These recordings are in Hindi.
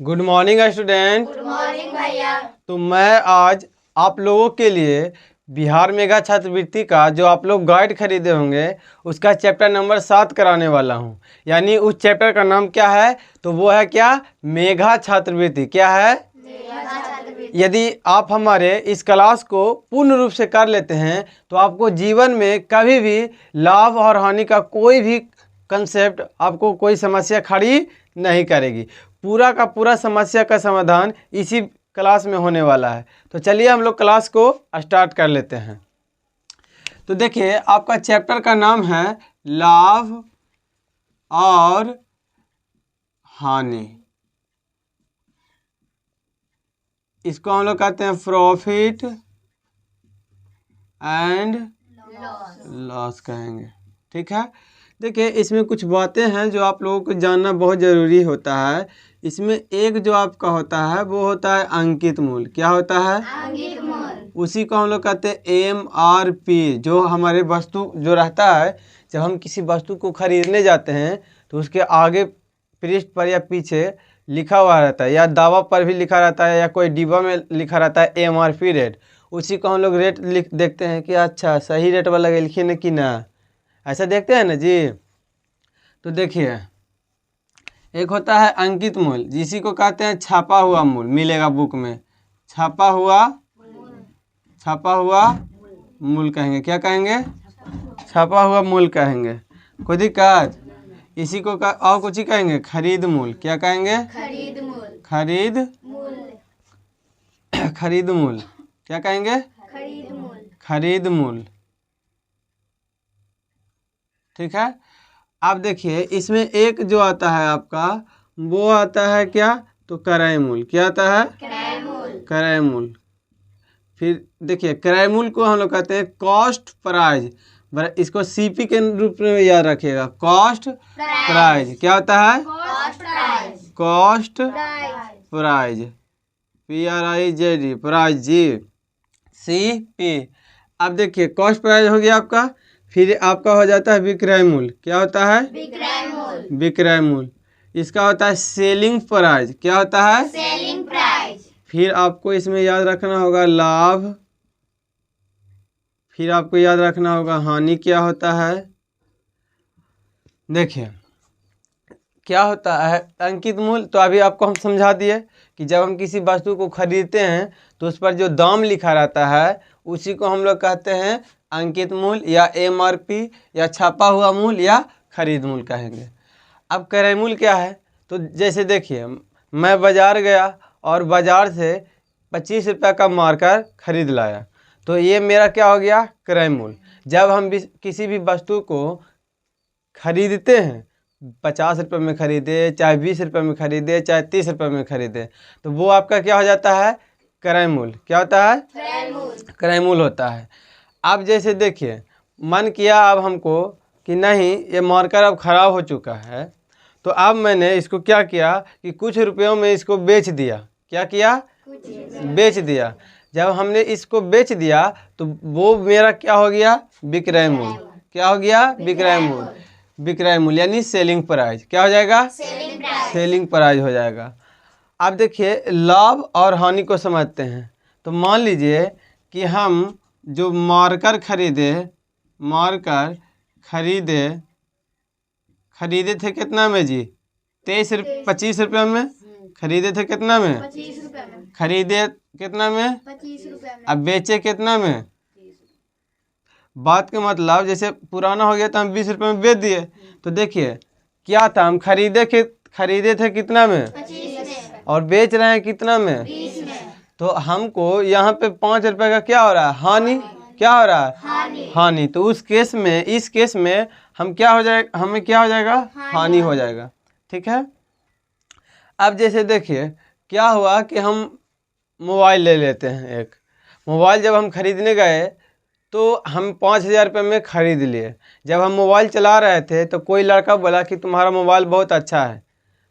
Good morning student. Good morning भैया। तो मैं आज आप लोगों के लिए बिहार मेगा छात्रवृत्ति का जो आप लोग गाइड खरीदे होंगे उसका चैप्टर नंबर 7 कराने वाला हूं। यानी उस चैप्टर का नाम क्या है? तो वो है क्या? मेगा छात्रवृत्ति। क्या है? यदि आप हमारे इस क्लास को पूर्ण रूप से कर लेते हैं तो आपको जीवन में कभी भी लाभ और हानि का कोई भी कंसेप्ट, आपको कोई समस्या खड़ी नहीं करेगी। पूरा का पूरा समस्या का समाधान इसी क्लास में होने वाला है। तो चलिए हम लोग क्लास को स्टार्ट कर लेते हैं। तो देखिए, आपका चैप्टर का नाम है लाभ और हानि। इसको हम लोग कहते हैं प्रॉफिट एंड लॉस कहेंगे। ठीक है। देखिए, इसमें कुछ बातें हैं जो आप लोगों को जानना बहुत ज़रूरी होता है। इसमें एक जो आपका होता है वो होता है अंकित मूल्य। क्या होता है? अंकित मूल्य। उसी को हम लोग कहते हैं MRP। जो हमारे वस्तु जो रहता है, जब हम किसी वस्तु को खरीदने जाते हैं तो उसके आगे पृष्ठ पर या पीछे लिखा हुआ रहता है, या दावा पर भी लिखा रहता है, या कोई डिब्बा में लिखा रहता है MRP रेट। उसी को हम लोग रेट लिख देखते हैं कि अच्छा सही रेट वाला लिखिए न कि ना, ऐसा देखते हैं ना जी। तो देखिए, एक होता है अंकित मूल्य, जिसी को कहते हैं छापा हुआ मूल्य। मिलेगा बुक में छापा हुआ मूल्य कहेंगे। क्या कहेंगे? छापा हुआ मूल्य कहेंगे। कोई दिक्कत? इसी को और कुछ ही कहेंगे खरीद मूल्य। क्या कहेंगे? खरीद मूल्य। खरीद मूल्य। क्या कहेंगे? खरीद मूल्य। खरीद मूल्य। ठीक है। आप देखिए, इसमें एक जो आता है आपका, वो आता है क्या? तो क्रय मूल्य। क्या आता है? क्रय मूल्य। क्रय मूल्य। फिर देखिए, क्रय मूल्य को हम लोग कहते हैं कॉस्ट प्राइज। इसको CP के रूप में याद रखिएगा, कॉस्ट प्राइज। क्या होता है? Cost prize. PRIZ, प्राइज जी, CP। अब देखिए, कॉस्ट प्राइज हो गया आपका। फिर आपका हो जाता है विक्रय मूल्य। क्या होता है? विक्रय मूल्य। विक्रय मूल्य। इसका होता है सेलिंग प्राइस। क्या होता है? Selling price. फिर आपको इसमें याद रखना होगा लाभ। फिर आपको याद रखना होगा हानि क्या होता है। देखिए, क्या होता है अंकित मूल्य, तो अभी आपको हम समझा दिए कि जब हम किसी वस्तु को खरीदते हैं तो उस पर जो दाम लिखा रहता है उसी को हम लोग कहते हैं अंकित मूल्य, या MRP, या छापा हुआ मूल्य, या खरीद मूल्य कहेंगे। अब क्रय मूल्य क्या है? तो जैसे देखिए, मैं बाज़ार गया और बाज़ार से 25 रुपये का मार्कर खरीद लाया, तो ये मेरा क्या हो गया? क्रय मूल्य। जब हम किसी भी वस्तु को खरीदते हैं, 50 रुपये में खरीदे, चाहे 20 रुपये में खरीदे, चाहे 30 रुपये में खरीदे, तो वो आपका क्या हो जाता है? क्रय मूल्य। क्या होता है? क्रय मूल्य होता है। अब जैसे देखिए, मन किया अब हमको कि नहीं, ये मार्कर अब ख़राब हो चुका है, तो अब मैंने इसको क्या किया कि कुछ रुपयों में इसको बेच दिया। क्या किया? बेच दिया। जब हमने इसको बेच दिया तो वो मेरा क्या हो गया? विक्रय मूल्य। क्या हो गया? विक्रय मूल्य। विक्रय मूल्य यानी सेलिंग प्राइस। क्या हो जाएगा? सेलिंग प्राइस हो जाएगा। अब देखिए, लाभ और हानि को समझते हैं। तो मान लीजिए कि हम जो मार्कर खरीदे थे कितना में जी? 25 रुपये में खरीदे थे। कितना में? 25 रुपए में। खरीदे कितना में? 25 रुपए में। अब बेचे कितना में? बात का मतलब, जैसे पुराना हो गया तो हम 20 रुपये में बेच दिए। तो देखिए क्या था, हम खरीदे थे कितना में? 25 में। और बेच रहे हैं कितना में? 20 में। तो हमको यहाँ पे 5 रुपये का क्या हो रहा है? हानि। क्या हो रहा है? हानि। तो इस केस में हम क्या हो जाएगा? हमें क्या हो जाएगा? हानि हो जाएगा। ठीक है। अब जैसे देखिए, क्या हुआ कि हम मोबाइल ले लेते हैं। एक मोबाइल जब हम खरीदने गए तो हम 5,000 रुपये में ख़रीद लिए। जब हम मोबाइल चला रहे थे तो कोई लड़का बोला कि तुम्हारा मोबाइल बहुत अच्छा है,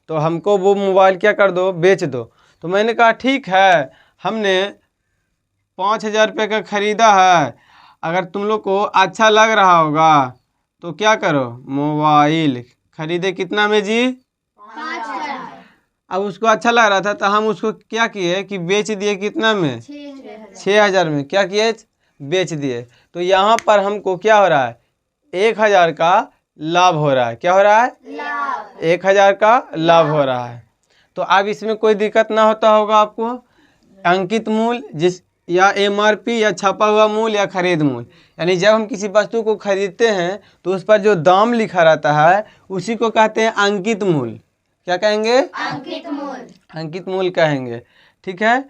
तो हमको वो मोबाइल क्या कर दो? बेच दो। तो मैंने कहा ठीक है, हमने 5,000 रुपये का ख़रीदा है, अगर तुम लोग को अच्छा लग रहा होगा तो क्या करो? मोबाइल खरीदे कितना में जी? 5,000। अब उसको अच्छा लग रहा था तो हम उसको क्या किए कि बेच दिए कितना में, 6,000 में। क्या किए, बेच दिए। तो यहाँ पर हमको क्या हो रहा है, 1,000 का लाभ हो रहा है। क्या हो रहा है, 1,000 का लाभ हो रहा है। तो अब इसमें कोई दिक्कत ना होता होगा आपको। अंकित मूल्य जिस या MRP या छपा हुआ मूल्य या खरीद मूल्य, यानी जब हम किसी वस्तु को खरीदते हैं तो उस पर जो दाम लिखा रहता है उसी को कहते हैं अंकित मूल्य। क्या कहेंगे, अंकित मूल्य। अंकित मूल्य कहेंगे। ठीक है।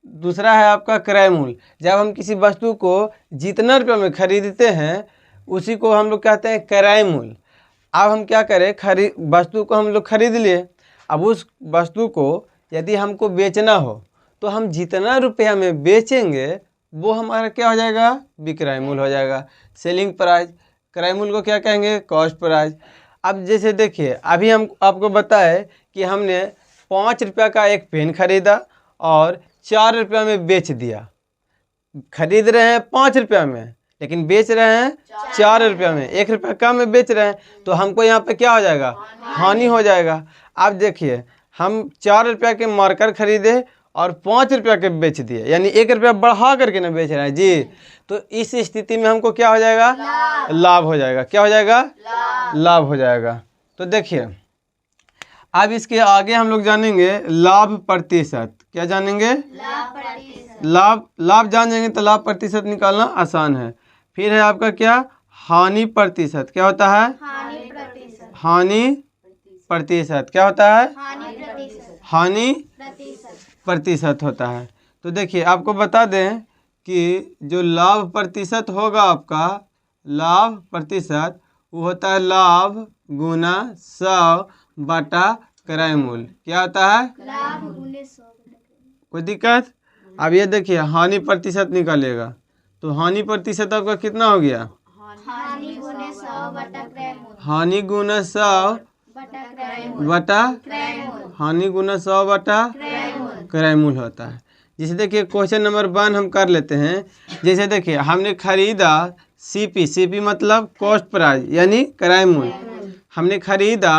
दूसरा है आपका क्रय मूल्य। जब हम किसी वस्तु को जितना रुपये में खरीदते हैं उसी को हम लोग कहते हैं क्रय मूल्य। अब हम क्या करें, वस्तु को हम लोग खरीद लिए। अब उस वस्तु को यदि हमको बेचना हो तो हम जितना रुपया में बेचेंगे वो हमारा क्या हो जाएगा, विक्रय मूल्य हो जाएगा, सेलिंग प्राइस। क्रय मूल्य को क्या कहेंगे, कॉस्ट प्राइस। अब जैसे देखिए अभी हम आपको बताए कि हमने 5 रुपया का एक पेन खरीदा और 4 रुपया में बेच दिया। खरीद रहे हैं 5 रुपया में लेकिन बेच रहे हैं 4 रुपया में, 1 रुपया कम में बेच रहे हैं, तो हमको यहाँ पे क्या हो जाएगा, हानि हो जाएगा। अब देखिए हम 4 रुपया के मार्कर खरीदे और 5 रुपया के बेच दिए, यानी 1 रुपया बढ़ा करके ना बेच रहे हैं जी। तो इस स्थिति में हमको क्या हो जाएगा, लाभ हो जाएगा। क्या हो जाएगा, लाभ हो जाएगा। तो देखिए अब इसके आगे हम लोग जानेंगे लाभ प्रतिशत। क्या जानेंगे, लाभ जान जाएंगे तो लाभ प्रतिशत निकालना आसान है। फिर है आपका क्या, हानि प्रतिशत। क्या होता है, हानि प्रतिशत। क्या होता है, हानि प्रतिशत होता है। तो देखिए आपको बता दें कि जो लाभ प्रतिशत होगा आपका, लाभ प्रतिशत वो होता है लाभ गुना 100 बटा क्रय मूल्य। क्या होता है, कोई दिक्कत। अब ये देखिए हानि प्रतिशत निकालेगा तो हानि प्रतिशत आपका कितना हो गया, हानि गुना 100 बटा हानि गुना 100 बटा क्रय मूल्य होता है। जैसे देखिए क्वेश्चन नंबर 1 हम कर लेते हैं। जैसे देखिए हमने खरीदा CP मतलब कॉस्ट प्राइस यानी क्रय मूल्य। हमने खरीदा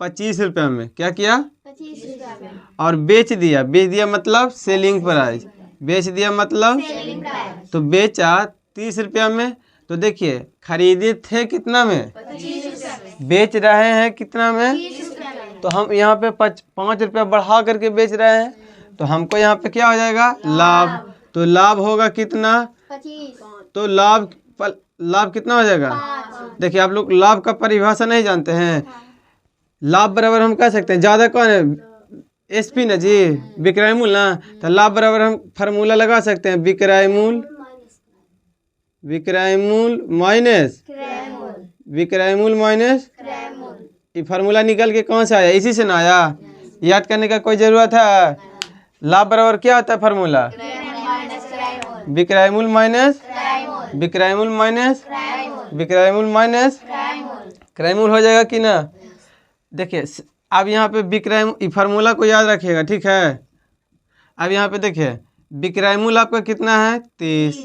25 रुपये में। क्या किया, 25 रुपया में। और बेच दिया मतलब सेलिंग प्राइस। बेच दिया मतलब सेलिंग प्राइस। तो बेचा 30 रुपया में। तो देखिए खरीदे थे कितना में, 25 रुपया में। बेच रहे हैं कितना में, 30 रुपया में। तो हम यहाँ पे 5 रुपया बढ़ा करके बेच रहे हैं तो हमको यहाँ पे क्या हो जाएगा, लाभ। तो लाभ होगा कितना, 25। तो लाभ कितना हो जाएगा। 5। देखिए आप लोग लाभ का परिभाषा नहीं जानते हैं। लाभ बराबर हम कह सकते हैं, ज़्यादा कौन है, SP ना जी, विक्रय मूल्य ना। तो लाभ बराबर हम फार्मूला लगा सकते हैं, विक्रय मूल्य माइनस क्रय मूल्य। विक्रय मूल्य माइनस। क्रय मूल्य। ये फार्मूला निकल के कौन से आया, इसी से ना आया। याद करने का कोई ज़रूरत है। लाभ बराबर क्या होता है फार्मूला, विक्रय मूल्य माइनस विक्रय मूल्य माइनस विक्रय मूल्य माइनस क्रय मूल्य हो जाएगा कि ना। देखिए अब यहाँ पे विक्रय फार्मूला को याद रखिएगा, ठीक है। अब यहाँ पे देखिए विक्रय मूल्य आपका कितना है 30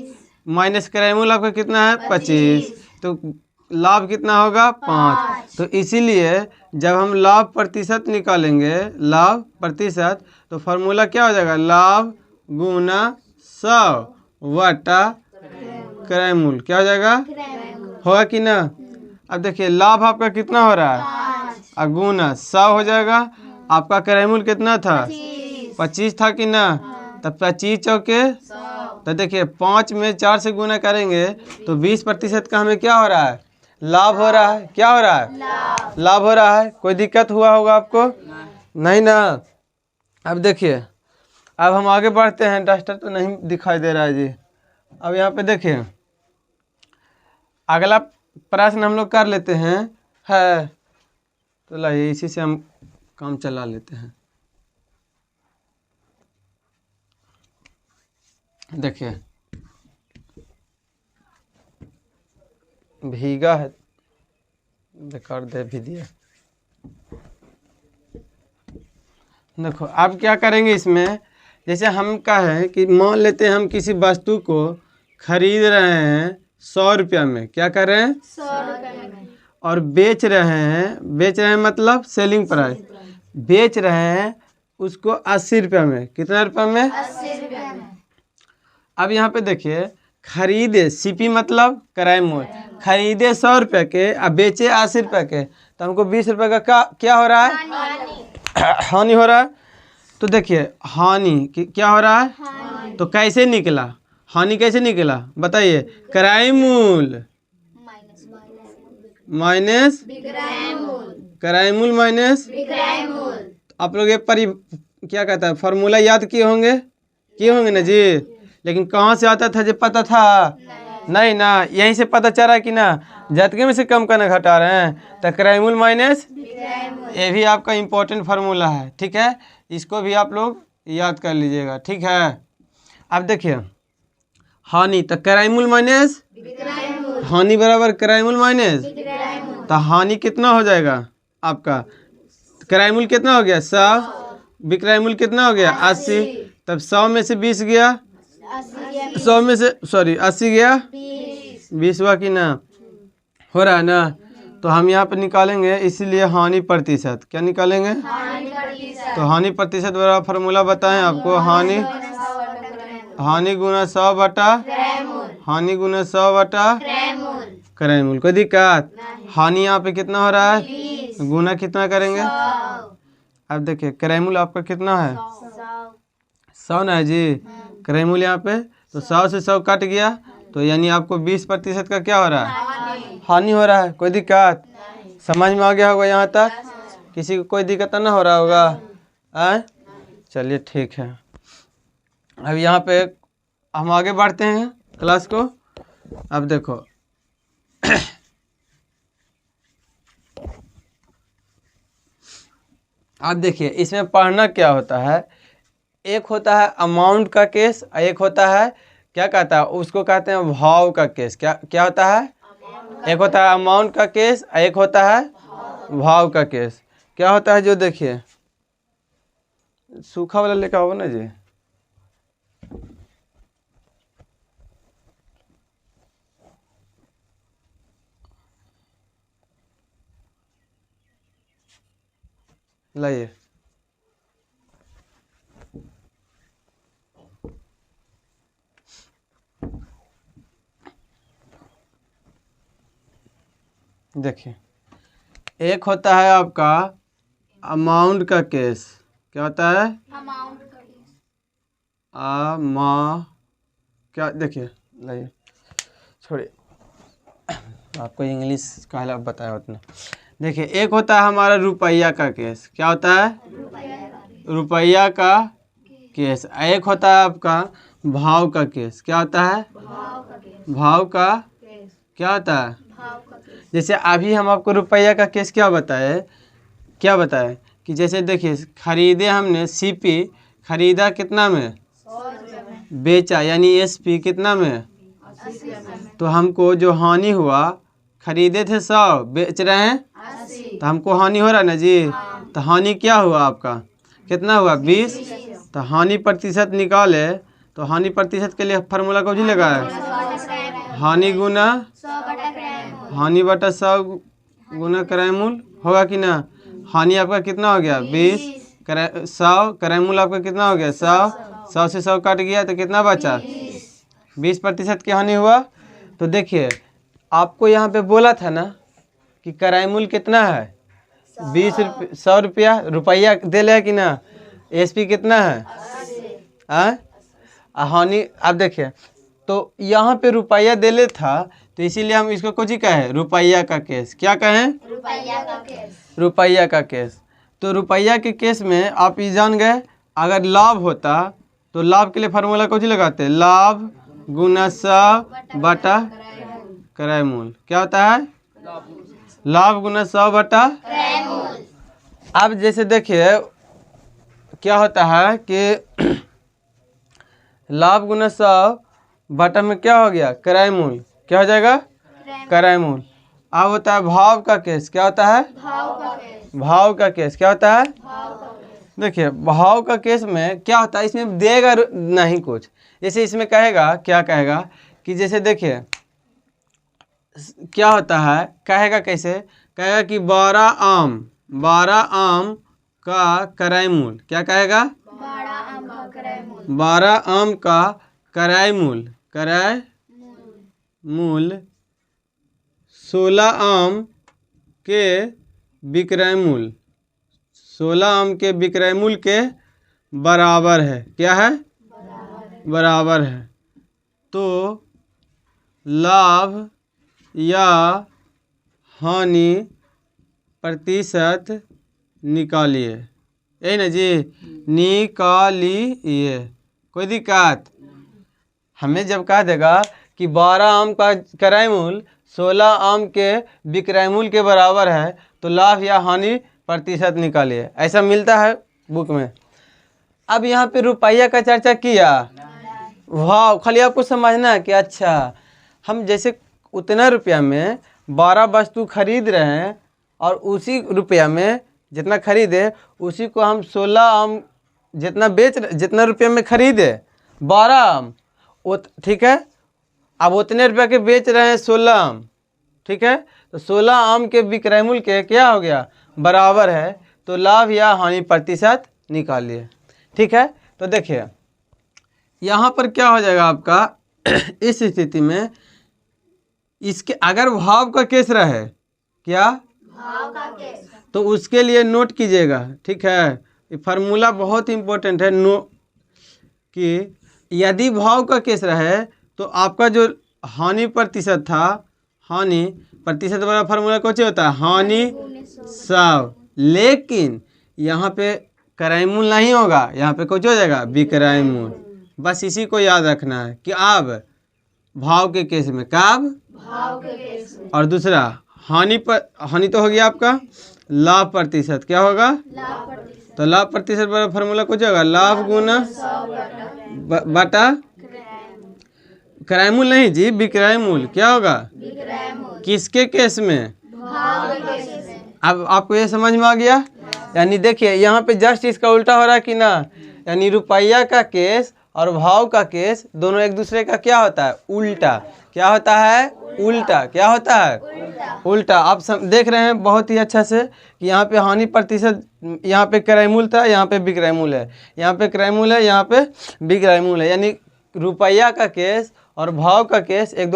माइनस क्रय मूल्य आपका कितना है 25, तो लाभ कितना होगा 5। तो इसीलिए जब हम लाभ प्रतिशत निकालेंगे, लाभ प्रतिशत, तो फार्मूला क्या हो जाएगा, लाभ गुना 100 बटा क्रय मूल्य। क्या हो जाएगा, होगा कि ना। अब देखिए लाभ आपका कितना हो रहा है, और गुना 100 हो जाएगा। आपका क्रय मूल्य कितना था, 25 था कि ना। तब 25 चौके, तो देखिए 5 में 4 से गुना करेंगे तो 20% का हमें क्या हो रहा है, लाभ हो रहा है। क्या हो रहा है, लाभ हो रहा है। कोई दिक्कत हुआ होगा आपको, नहीं ना। अब देखिए अब हम आगे बढ़ते हैं। डस्टर तो नहीं दिखाई दे रहा है जी। अब यहाँ पे देखिए अगला प्रश्न हम लोग कर लेते हैं है, तो लाइए इसी से हम काम चला लेते हैं। देखिए भीगा है, बेकार दे भी दिया। देखो अब क्या करेंगे इसमें, जैसे हम कहें कि मान लेते हैं हम किसी वस्तु को खरीद रहे हैं 100 रुपया में। क्या कर रहे हैं, 100 रुपया में। और बेच रहे हैं मतलब सेलिंग प्राइस, बेच रहे हैं उसको 80 रुपये में, कितना रुपये में? 80 रुपये में। अब यहाँ पे देखिए, खरीदे सीपी मतलब किराए मूल, खरीदे 100 रुपये के अब बेचे 80 रुपये के, तो हमको 20 रुपये का क्या हो रहा है? हानि हो रहा है। तो देखिए हानि क्या हो रहा है? तो कैसे निकला हानि, कैसे निकला बताइए? किराए मूल माइनस किराए मूल माइनस। आप लोग ये क्या कहता है फॉर्मूला याद किए होंगे ना जी, लेकिन कहाँ से आता था? जब पता था नहीं ना, यहीं से पता चल रहा है कि ना जतके में से कम करना घटा रहे हैं, तो किराए मूल माइनस, ये भी आपका इम्पोर्टेंट फार्मूला है, ठीक है, इसको भी आप लोग याद कर लीजिएगा, ठीक है। अब देखिए हानि, तो किराए मूल माइनस हानि बराबर किराए मूल माइनस, तो हानि कितना हो जाएगा आपका? किराए मूल कितना हो गया? 100, विक्रय मूल कितना हो गया? 80, तब 100 में से 20 गया, 100 में से 80 गया, 20 हुआ कि ना, हो रहा है ना। तो हम यहाँ पे निकालेंगे, इसीलिए हानि प्रतिशत, क्या निकालेंगे? तो हानि प्रतिशत वाला फार्मूला बताएं आपको, हानि गुना 100 बटा हानि गुना 100 बटा किराए मूल। कोई दिक्कत? हानि यहाँ पे कितना हो रहा है? गुना कितना करेंगे? अब देखिए किराए मूल आपका कितना है? 100 ना है जी, किराए मूल यहाँ पे, तो 100 से 100 कट गया, तो यानी आपको 20% का क्या हो रहा है? हानि हो रहा है। कोई दिक्कत? समझ में आ गया होगा यहाँ तक? किसी को कोई दिक्कत ना हो रहा होगा? चलिए ठीक है। अब यहाँ पे हम आगे बढ़ते हैं क्लास को। अब देखो अब देखिए इसमें पढ़ना क्या होता है, एक होता है अमाउंट का केस, एक होता है क्या कहता है उसको कहते हैं भाव का केस। क्या होता है? एक होता है अमाउंट का केस, एक होता है भाव का केस। क्या होता है जो देखिए, सूखा वाला लेकर आओ ना जी। लाइए, देखिए एक होता है आपका अमाउंट का केस। क्या होता है? क्या देखिए, लाइए छोड़िए, आपको इंग्लिश कहला बताया उतना। देखिए एक होता है हमारा रुपया का केस। क्या होता है? रुपया का केस। एक होता है आपका भाव का केस। क्या होता है? भाव का क्या होता है? जैसे अभी हम आपको रुपया का केस क्या बताए कि जैसे देखिए खरीदे हमने सीपी, खरीदा कितना में? बेचा यानी एसपी कितना में? तो हमको जो हानि हुआ, खरीदे थे 100 बेच रहे हैं, तो हमको हानि हो रहा है ना जी। तो हानि क्या हुआ आपका? कितना हुआ? 20। तो हानि प्रतिशत निकाले, तो हानि प्रतिशत के लिए फार्मूला कौन सी लगा है? हानि गुना हानि बटा 100 गुना किराए मूल, होगा कि ना। हानि आपका कितना हो गया? 20, 100, किराए मूल आपका कितना हो गया? 100 से 100 कट गया, तो कितना बचा? 20% की हानि हुआ। तो देखिए आपको यहाँ पे बोला था ना कि किराए मूल कितना है? 20 रुपये, 100 रुपया, रुपया दे ले कि ना। एसपी कितना है? हानि। अब देखिए तो यहाँ पे रुपया दे ले था, तो इसीलिए हम इसको कुछ ही कहे रुपया का केस। क्या कहें? रुपया का केस। तो रुपया के केस में आप ये जान गए, अगर लाभ होता तो लाभ के लिए फार्मूला कुछ ही लगाते, लाभ गुना 100 बटा किराए मूल। क्या होता है? लाभ गुना 100 बटा। अब जैसे देखिए क्या होता है कि लाभ गुना 100 बटा में क्या हो गया? किराए मूल। क्या हो जाएगा? किराए मूल। अब होता है भाव का केस। क्या होता है? भाव का केस। क्या होता है? देखिए भाव का केस में क्या होता है, इसमें देगा नहीं कुछ। जैसे इसमें कहेगा, क्या कहेगा कि जैसे देखिए क्या होता है, कहेगा कैसे, कहेगा कि 12 आम का क्रय मूल, क्या कहेगा? 12 आम का क्रय मूल। 12 आम का क्रय मूल, क्रय मूल 16 आम के विक्रय मूल, 16 आम के विक्रय मूल के बराबर है। क्या है? बराबर है। तो लाभ या हानि प्रतिशत निकालिए। यही ना जी, निकालिए। कोई दिक्कत? हमें जब कहा देगा कि 12 आम का क्रय मूल 16 आम के विक्रय मूल के बराबर है तो लाभ या हानि प्रतिशत निकालिए, ऐसा मिलता है बुक में। अब यहाँ पे रुपया का चर्चा किया, वाह, खाली आपको समझना है कि अच्छा हम जैसे उतना रुपया में 12 वस्तु खरीद रहे हैं और उसी रुपया में जितना खरीदे उसी को हम 16 आम जितना रुपये में खरीदे 12 आम, ठीक है, अब उतने रुपये के बेच रहे हैं 16 आम, ठीक है, तो 16 आम के विक्रय मूल्य के क्या हो गया? बराबर है। तो लाभ या हानि प्रतिशत निकालिए। ठीक है, तो देखिए यहाँ पर क्या हो जाएगा आपका इस स्थिति में, इसके अगर भाव का केस रहे, क्या भाव का केस, तो उसके लिए नोट कीजिएगा। ठीक है, ये फार्मूला बहुत इंपॉर्टेंट है कि यदि भाव का केस रहे तो आपका जो हानि प्रतिशत था, हानि प्रतिशत वाला फार्मूला कौन सी होता है? हानि 100। लेकिन यहाँ पे क्रय मूल नहीं होगा, यहाँ पे कुछ हो जाएगा विक्रय मूल। बस इसी को याद रखना है कि अब भाव के केस में कब, भाव के केस में, और दूसरा हानि तो हो गया आपका लाभ प्रतिशत, क्या होगा? लाभ प्रतिशत, तो लाभ प्रतिशत वाला फार्मूला कुछ होगा लाभ गुना 100 बटा क्रय मूल नहीं जी, विक्रय मूल। क्या होगा? विक्रय मूल। किसके केस में? भाव के केस में। अब आपको ये समझ में आ गया? यानी देखिए यहाँ पे जस्ट इसका उल्टा हो रहा है कि ना, यानी रुपया का केस और भाव का केस दोनों एक दूसरे का क्या होता है? उल्टा। क्या होता है? उल्टा। क्या होता है? उल्टा। आप देख रहे हैं बहुत ही अच्छा से कि यहाँ पे हानि प्रतिशत, यहाँ पे क्रय मूल था, यहाँ पे विक्रय मूल है, यहाँ पे क्रय मूल है, यहाँ पे विक्रय मूल है। यानी रुपया का केस और भाव का केस एक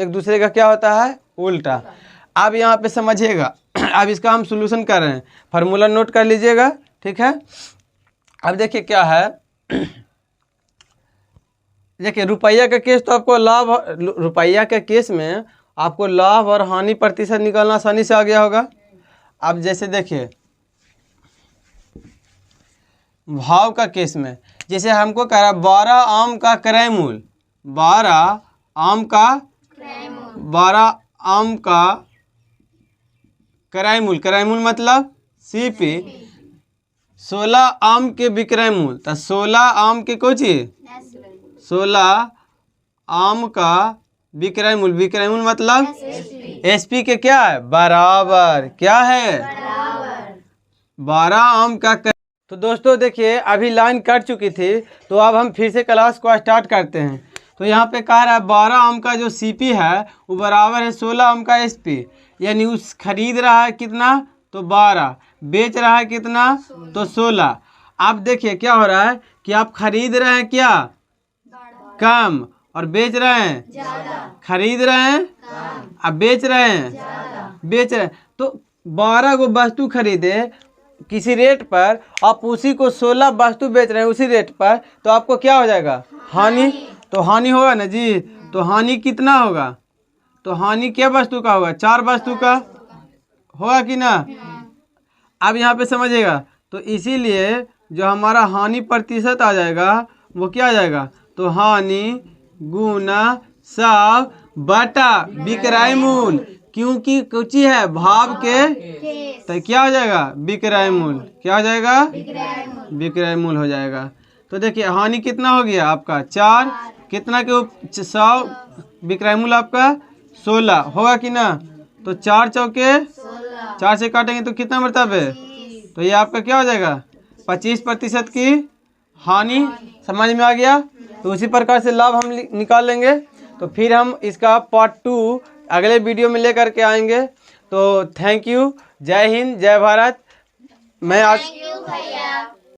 दूसरे का क्या होता है? उल्टा। अब यहाँ पे समझिएगा, अब इसका हम सॉल्यूशन कर रहे हैं, फार्मूला नोट कर लीजिएगा। ठीक है, अब देखिए क्या है, देखिए रुपया का केस तो आपको लाभ, रुपया के केस में आपको लाभ और हानि प्रतिशत निकालना आसानी से आ गया होगा। अब जैसे देखिए भाव का केस में, जैसे हमको कह रहा 12 आम का क्रय मूल, 12 आम का क्रय मूल, 12 आम का क्रय मूल, क्रय मूल मतलब सीपी, 16 आम के विक्रय मूल, तो 16 आम के कोई चीज, 16 आम का विक्रय मूल, विक्रय मूल मतलब एसपी के क्या है? बराबर। क्या है? बराबर। 12 आम का तो दोस्तों देखिए अभी लाइन कट चुकी थी, तो अब हम फिर से क्लास को स्टार्ट करते हैं। तो यहाँ पे कह रहा है 12 आम का जो सीपी है वो बराबर है 16 आम का एसपी, यानी उस खरीद रहा है कितना? तो 12, बेच रहा है कितना? तो 16। अब देखिए क्या हो रहा है कि आप खरीद रहे हैं क्या? कम, और बेच रहे हैं ज्यादा। खरीद रहे हैं अब बेच रहे हैं ज्यादा। बेच रहे हैं। तो 12 को वस्तु खरीदे किसी रेट पर, आप उसी को 16 वस्तु बेच रहे हैं उसी रेट पर, तो आपको क्या हो जाएगा? हानि। तो हानि होगा ना जी, तो हानि कितना होगा? तो हानि क्या वस्तु का होगा? 4 वस्तु का होगा कि ना? अब यहाँ पे समझिएगा, तो इसीलिए जो हमारा हानि प्रतिशत आ जाएगा वो क्या आ जाएगा? तो हानि गुना 100 बटा विक्रय मूल, क्योंकि कुछ है भाव के, तो क्या हो जाएगा? विक्रय मूल। क्या हो जाएगा? विक्रय मूल हो जाएगा। तो देखिए हानि कितना हो गया आपका? 4, कितना के 100, विक्रय मूल आपका 16 होगा कि ना? तो 4 चौके 4 से काटेंगे तो कितना मरतब है? तो ये आपका क्या हो जाएगा? 25% की हानि। समझ में आ गया? तो उसी प्रकार से लाभ हम निकाल लेंगे। तो फिर हम इसका पार्ट 2 अगले वीडियो में लेकर के आएंगे। तो थैंक यू, जय हिंद, जय भारत। मैं आज थैंक यू भैया।